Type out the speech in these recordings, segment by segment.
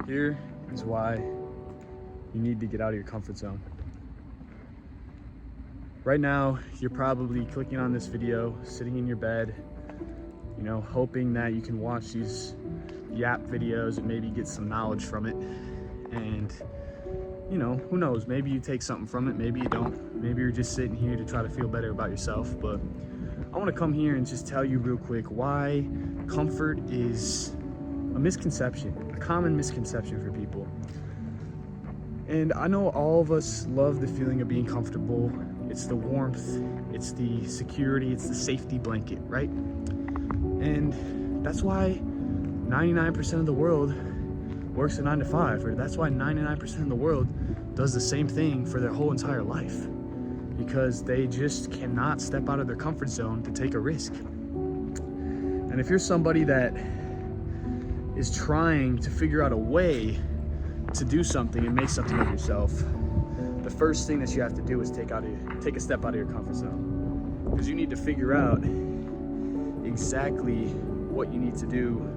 Here is why you need to get out of your comfort zone. Right now, you're probably clicking on this video, sitting in your bed, you know, hoping that you can watch these Yap videos and maybe get some knowledge from it. And, you know, who knows, maybe you take something from it, maybe you don't. Maybe you're just sitting here to try to feel better about yourself. But I want to come here and just tell you real quick why comfort is a misconception, a common misconception for people. And I know all of us love the feeling of being comfortable. It's the warmth, it's the security, it's the safety blanket, right? And that's why 99% of the world works a 9 to 5, or that's why 99% of the world does the same thing for their whole entire life, because they just cannot step out of their comfort zone to take a risk. And if you're somebody that is trying to figure out a way to do something and make something of yourself, the first thing that you have to do is take a step out of your comfort zone, because you need to figure out exactly what you need to do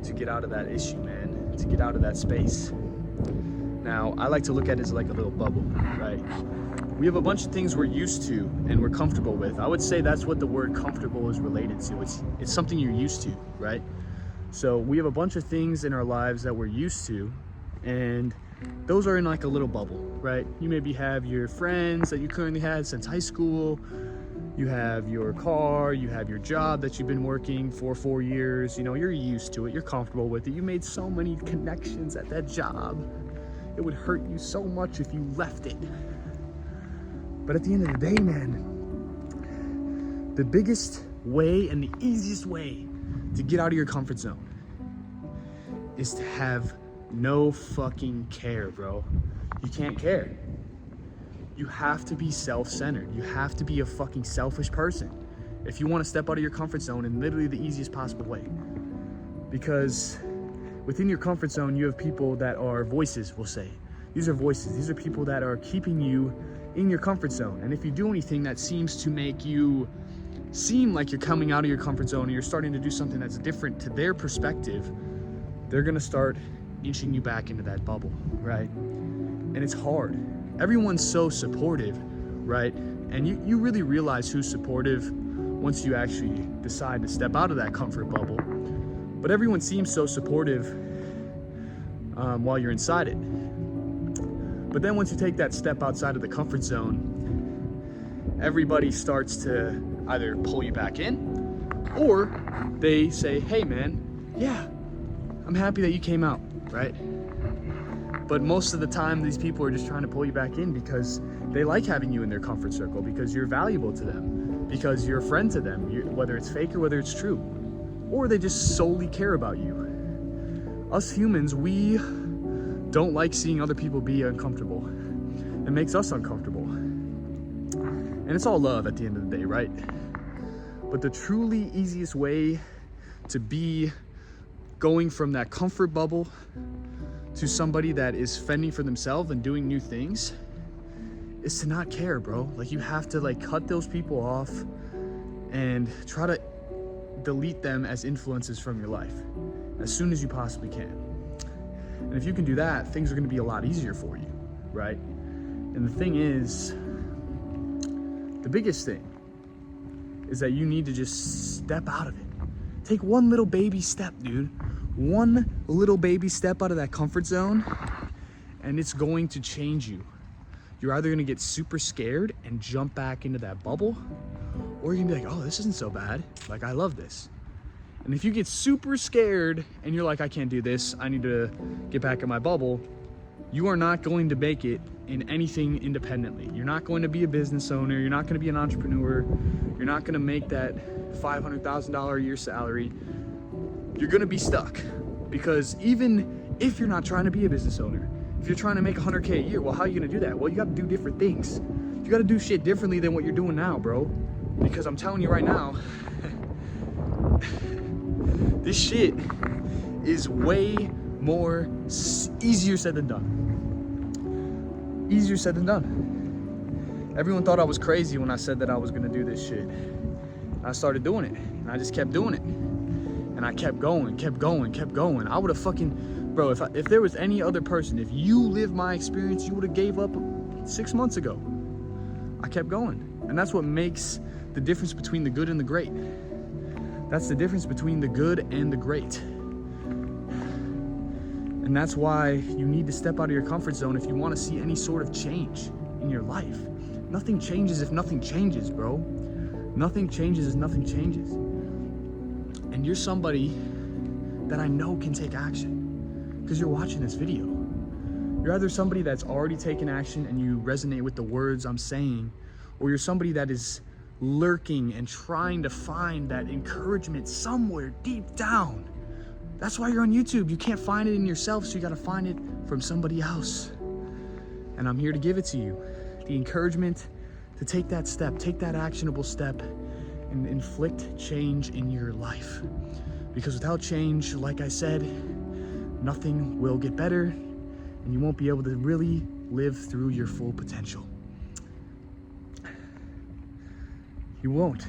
to get out of that issue, man, to get out of that space. Now, I like to look at it as like a little bubble, right? We have a bunch of things we're used to and we're comfortable with. I would say that's what the word comfortable is related to. It's something you're used to, right? So we have a bunch of things in our lives that we're used to, and those are in like a little bubble, right? You maybe have your friends that you currently had since high school. You have your car, you have your job that you've been working for 4 years. You know, you're used to it, you're comfortable with it. You made so many connections at that job. It would hurt you so much if you left it. But at the end of the day, man, the biggest way and the easiest way to get out of your comfort zone is to have no fucking care, bro. You can't care. You have to be self-centered. You have to be a fucking selfish person if you want to step out of your comfort zone in literally the easiest possible way. Because within your comfort zone, you have people that are voices, we'll say. These are voices. These are people that are keeping you in your comfort zone. And if you do anything that seems to make you seem like you're coming out of your comfort zone and you're starting to do something that's different to their perspective, they're gonna start inching you back into that bubble, right? And it's hard. Everyone's so supportive, right? And you really realize who's supportive once you actually decide to step out of that comfort bubble. But everyone seems so supportive while you're inside it. But then once you take that step outside of the comfort zone, everybody starts to either pull you back in, or they say, hey man, yeah, I'm happy that you came out, right? But most of the time, these people are just trying to pull you back in because they like having you in their comfort circle, because you're valuable to them, because you're a friend to them, whether it's fake or whether it's true, or they just solely care about you. Us humans, we don't like seeing other people be uncomfortable. It makes us uncomfortable. And it's all love at the end of the day, right? But the truly easiest way to be going from that comfort bubble to somebody that is fending for themselves and doing new things is to not care, bro. Like, you have to like cut those people off and try to delete them as influences from your life as soon as you possibly can. And if you can do that, things are gonna be a lot easier for you, right? And the thing is, the biggest thing is that you need to just step out of it. Take one little baby step, dude. One little baby step out of that comfort zone, and it's going to change you. You're either gonna get super scared and jump back into that bubble, or you're gonna be like, oh, this isn't so bad. Like, I love this. And if you get super scared and you're like, I can't do this, I need to get back in my bubble, you are not going to make it in anything independently. You're not going to be a business owner. You're not gonna be an entrepreneur. You're not gonna make that $500,000 a year salary. You're gonna be stuck, because even if you're not trying to be a business owner, if you're trying to make 100K a year, well, how are you gonna do that? Well, you gotta do different things. You gotta do shit differently than what you're doing now, bro. Because I'm telling you right now, this shit is way more easier said than done. Easier said than done. Everyone thought I was crazy when I said that I was gonna do this shit. I started doing it, and I just kept doing it. And I kept going. I would have fucking Bro, if there was any other person, if you lived my experience, you would have gave up 6 months ago. I kept going. And that's what makes the difference between the good and the great. That's the difference between the good and the great. And that's why you need to step out of your comfort zone if you want to see any sort of change in your life. Nothing changes if nothing changes, bro. Nothing changes if nothing changes. And you're somebody that I know can take action because you're watching this video. You're either somebody that's already taken action and you resonate with the words I'm saying, or you're somebody that is lurking and trying to find that encouragement somewhere deep down. That's why you're on YouTube. You can't find it in yourself, so you gotta find it from somebody else. And I'm here to give it to you. The encouragement to take that step, take that actionable step, and inflict change in your life. Because without change, like I said, nothing will get better, and you won't be able to really live through your full potential. You won't.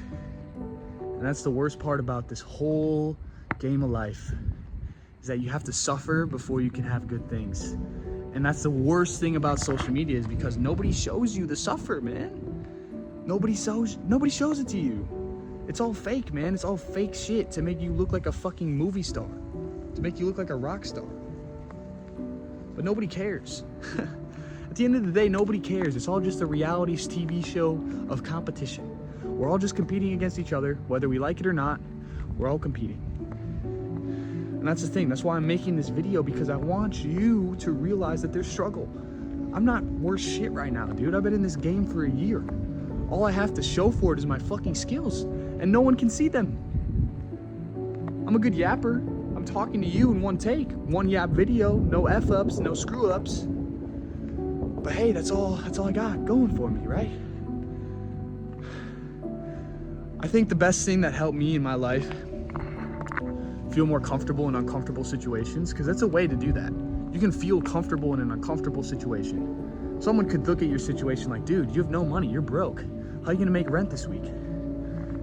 And that's the worst part about this whole game of life, is that you have to suffer before you can have good things. And that's the worst thing about social media, is because nobody shows you the suffer, man. Nobody shows it to you. It's all fake, man. It's all fake shit to make you look like a fucking movie star, to make you look like a rock star. But nobody cares. At the end of the day, nobody cares. It's all just a reality TV show of competition. We're all just competing against each other, whether we like it or not. We're all competing. And that's the thing. That's why I'm making this video, because I want you to realize that there's struggle. I'm not worth shit right now, dude. I've been in this game for a year. All I have to show for it is my fucking skills, and no one can see them. I'm a good yapper. I'm talking to you in one take, one yap video, no F-ups, no screw-ups. But hey, that's all I got going for me, right? I think the best thing that helped me in my life feel more comfortable in uncomfortable situations, because that's a way to do that. You can feel comfortable in an uncomfortable situation. Someone could look at your situation like, dude, you have no money, you're broke. How are you gonna make rent this week?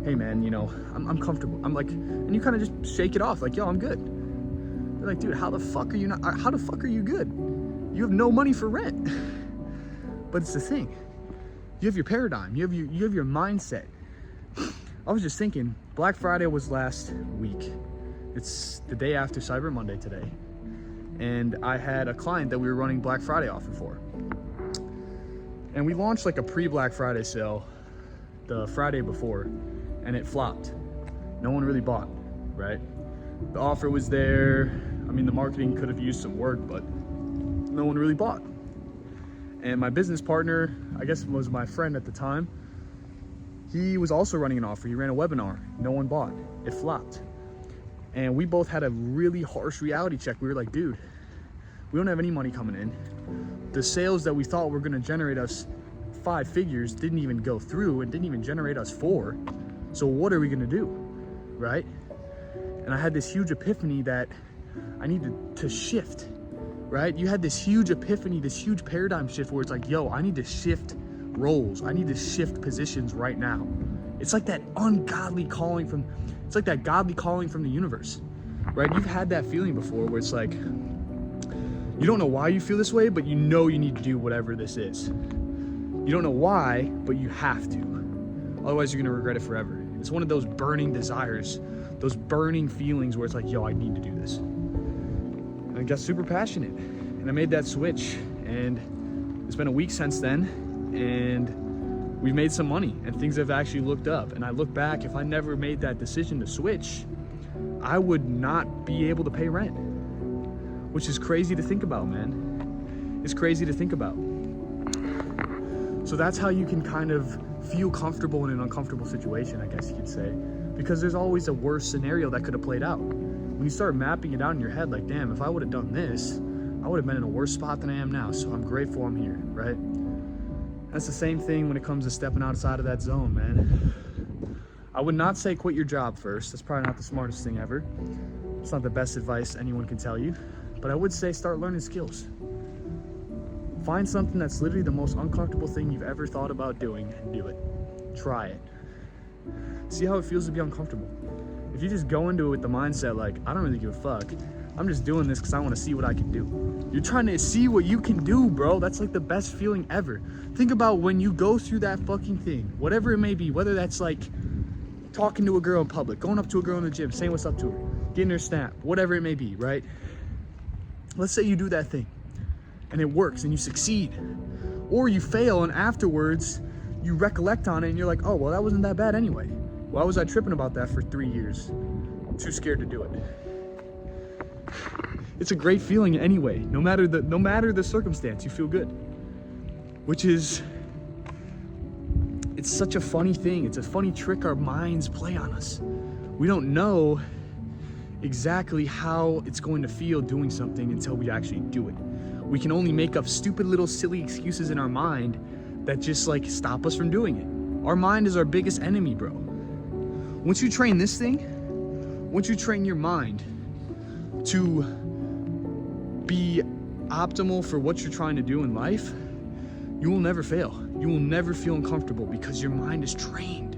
Hey man, you know, I'm comfortable. I'm like, and you kind of just shake it off like, yo, I'm good. They're like, dude, how the fuck are you good? You have no money for rent. But it's the thing. You have your paradigm, you have your mindset. I was just thinking, Black Friday was last week. It's the day after Cyber Monday today. And I had a client that we were running Black Friday offer for. And we launched like a pre-Black Friday sale the Friday before, and it flopped. No one really bought, right? The offer was there. I mean, the marketing could have used some work, but no one really bought. And my business partner, I guess was my friend at the time, he was also running an offer. He ran a webinar. No one bought. It flopped. And we both had a really harsh reality check. We were like, dude, we don't have any money coming in. The sales that we thought were gonna generate us 5 figures didn't even go through and didn't even generate us 4. So what are we gonna do, right? And I had this huge epiphany that I needed to shift, right? You had this huge epiphany, this huge paradigm shift where it's like, yo, I need to shift roles. I need to shift positions right now. It's like that ungodly calling from, it's like that godly calling from the universe, right? You've had that feeling before where it's like, you don't know why you feel this way, but you know you need to do whatever this is. You don't know why, but you have to. Otherwise, you're gonna regret it forever. It's one of those burning desires, those burning feelings where it's like, yo, I need to do this. And I got super passionate, and I made that switch, and it's been a week since then, and we've made some money, and things have actually looked up. And I look back, if I never made that decision to switch, I would not be able to pay rent, which is crazy to think about, man. It's crazy to think about. So that's how you can kind of feel comfortable in an uncomfortable situation, I guess you could say, because there's always a worse scenario that could have played out. When you start mapping it out in your head, like, damn, if I would have done this, I would have been in a worse spot than I am now. So I'm grateful I'm here, right? That's the same thing when it comes to stepping outside of that zone, man. I would not say quit your job first. That's probably not the smartest thing ever. It's not the best advice anyone can tell you, but I would say start learning skills. Find something that's literally the most uncomfortable thing you've ever thought about doing and do it. Try it. See how it feels to be uncomfortable. If you just go into it with the mindset like, I don't really give a fuck, I'm just doing this because I want to see what I can do. You're trying to see what you can do, bro. That's like the best feeling ever. Think about when you go through that fucking thing, whatever it may be, whether that's like talking to a girl in public, going up to a girl in the gym, saying what's up to her, getting her snap, whatever it may be, right? Let's say you do that thing and it works and you succeed, or you fail and afterwards you recollect on it and you're like, oh, well, that wasn't that bad anyway. Why was I tripping about that for 3 years? Too scared to do it. It's a great feeling anyway. No matter the circumstance, you feel good. Which is, it's such a funny thing. It's a funny trick our minds play on us. We don't know exactly how it's going to feel doing something until we actually do it. We can only make up stupid little silly excuses in our mind that just like stop us from doing it. Our mind is our biggest enemy, bro. Once you train this thing, once you train your mind to be optimal for what you're trying to do in life, you will never fail. You will never feel uncomfortable because your mind is trained.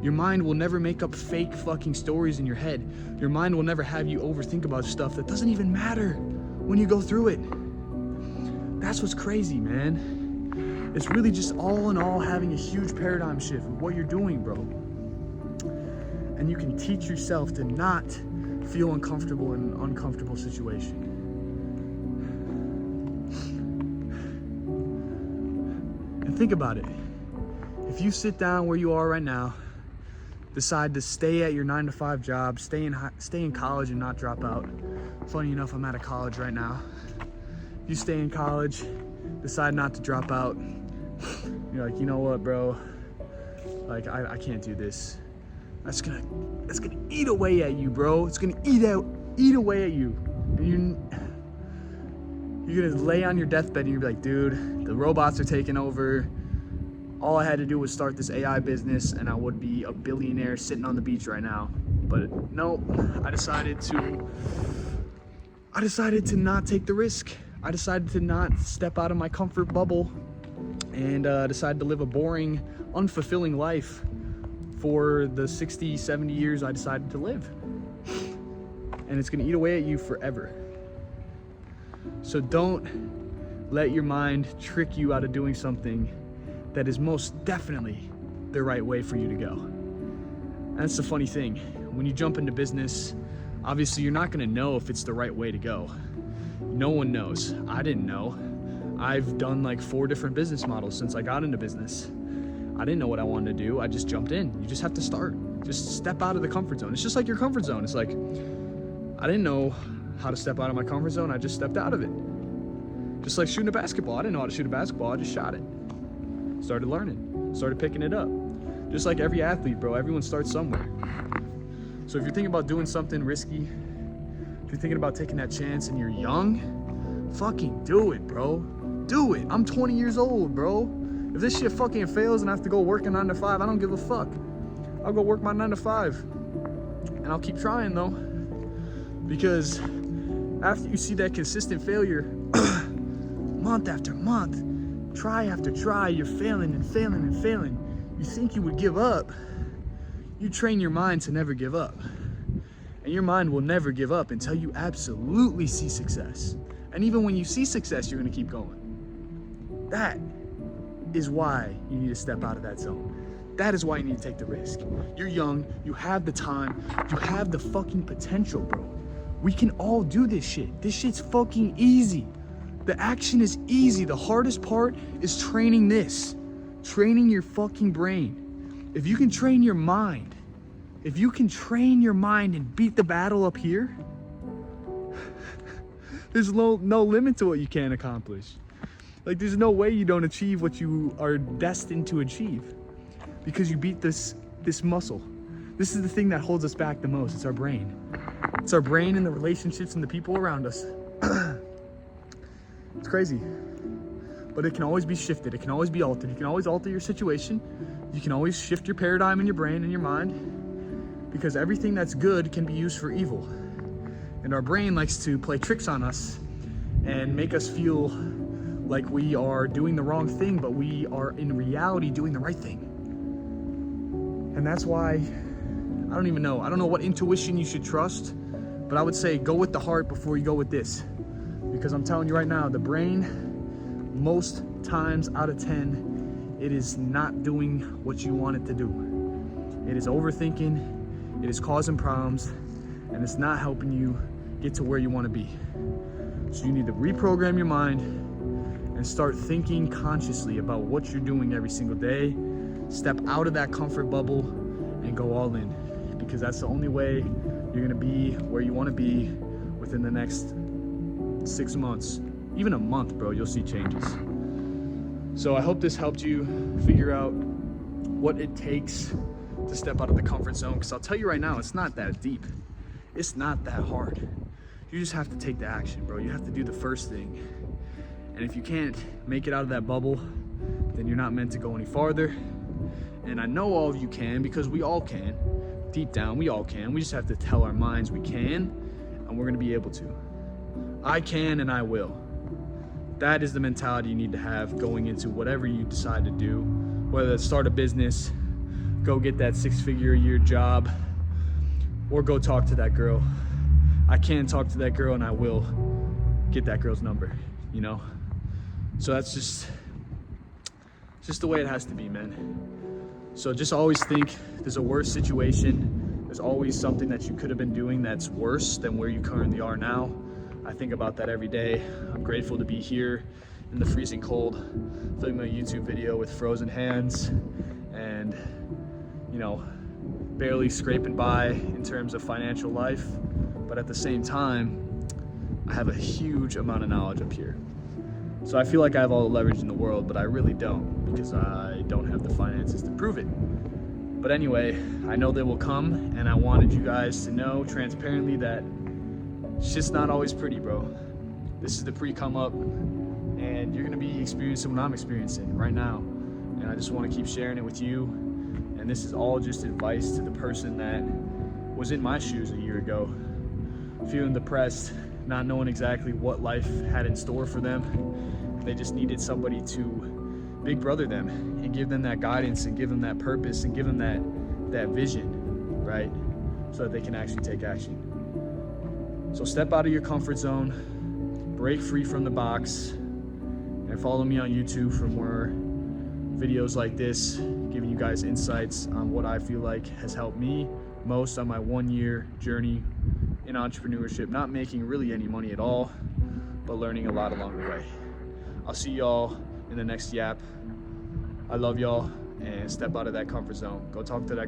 Your mind will never make up fake fucking stories in your head. Your mind will never have you overthink about stuff that doesn't even matter when you go through it. That's what's crazy, man. It's really just all in all having a huge paradigm shift of what you're doing, bro. And you can teach yourself to not feel uncomfortable in an uncomfortable situation. And think about it. If you sit down where you are right now, decide to stay at your 9-to-5 job, stay in college and not drop out. Funny enough, I'm out of college right now. If you stay in college, decide not to drop out, you're like, you know what, bro? Like, I can't do this. That's gonna eat away at you, bro. It's gonna eat away at you. And you're gonna lay on your deathbed and you're like, dude, the robots are taking over. All I had to do was start this AI business and I would be a billionaire sitting on the beach right now. But no, I decided to not take the risk. I decided to not step out of my comfort bubble and decided to live a boring, unfulfilling life for the 60, 70 years I decided to live. And it's gonna eat away at you forever. So don't let your mind trick you out of doing something that is most definitely the right way for you to go. And that's the funny thing. When you jump into business, obviously you're not gonna know if it's the right way to go. No one knows. I didn't know. I've done like 4 different business models since I got into business. I didn't know what I wanted to do. I just jumped in. You just have to start. Just step out of the comfort zone. It's just like your comfort zone. It's like, I didn't know how to step out of my comfort zone. I just stepped out of it. Just like shooting a basketball. I didn't know how to shoot a basketball. I just shot it. Started learning. Started picking it up. Just like every athlete, bro. Everyone starts somewhere. So if you're thinking about doing something risky, if you're thinking about taking that chance and you're young, fucking do it, bro. Do it. I'm 20 years old, bro. If this shit fucking fails and I have to go work a 9-to-5, I don't give a fuck. I'll go work my 9-to-5. And I'll keep trying though. Because after you see that consistent failure, month after month, try after try, you're failing and failing and failing. You think you would give up. You train your mind to never give up. And your mind will never give up until you absolutely see success. And even when you see success, you're gonna keep going. That is why you need to step out of that zone. That is why you need to take the risk. You're young, you have the time, you have the fucking potential, bro. We can all do this shit. This shit's fucking easy. The action is easy. The hardest part is training this. Training your fucking brain. If you can train your mind, if you can train your mind and beat the battle up here, there's no limit to what you can accomplish. Like, there's no way you don't achieve what you are destined to achieve because you beat this muscle. This is the thing that holds us back the most. It's our brain. It's our brain and the relationships and the people around us. It's crazy. But it can always be shifted. It can always be altered. You can always alter your situation. You can always shift your paradigm in your brain and your mind, because everything that's good can be used for evil. And our brain likes to play tricks on us and make us feel like we are doing the wrong thing, but we are in reality doing the right thing. And that's why, I don't even know. I don't know what intuition you should trust, But I would say go with the heart before you go with this. Because I'm telling you right now, the brain, most times out of 10, it is not doing what you want it to do. It is overthinking, it is causing problems, and it's not helping you get to where you want to be. So you need to reprogram your mind and start thinking consciously about what you're doing every single day. Step out of that comfort bubble and go all in, because that's the only way you're gonna be where you wanna be within the next 6 months. Even a month, bro, you'll see changes. So I hope this helped you figure out what it takes to step out of the comfort zone, because I'll tell you right now, it's not that deep. It's not that hard. You just have to take the action, bro. You have to do the first thing. And if you can't make it out of that bubble, then you're not meant to go any farther. And I know all of you can, because we all can. Deep down, we all can. We just have to tell our minds we can, and we're gonna be able to. I can and I will. That is the mentality you need to have going into whatever you decide to do, whether it's start a business, go get that 6-figure a year job, or go talk to that girl. I can talk to that girl and I will get that girl's number, you know? So that's just the way it has to be, man. So just always think there's a worse situation. There's always something that you could have been doing that's worse than where you currently are now. I think about that every day. I'm grateful to be here in the freezing cold, filming a YouTube video with frozen hands and, you know, barely scraping by in terms of financial life. But at the same time, I have a huge amount of knowledge up here. So I feel like I have all the leverage in the world, but I really don't, because I don't have the finances to prove it. But anyway, I know they will come, and I wanted you guys to know transparently that shit's not always pretty, bro. This is the pre-come up, and you're gonna be experiencing what I'm experiencing right now. And I just wanna keep sharing it with you. And this is all just advice to the person that was in my shoes a year ago, feeling depressed, not knowing exactly what life had in store for them. They just needed somebody to big brother them and give them that guidance and give them that purpose and give them that vision, right? So that they can actually take action. So step out of your comfort zone, break free from the box, and follow me on YouTube for more videos like this, giving you guys insights on what I feel like has helped me most on my 1-year journey in entrepreneurship, not making really any money at all, but learning a lot along the way. I'll see y'all in the next yap. I love y'all, and step out of that comfort zone. Go talk to that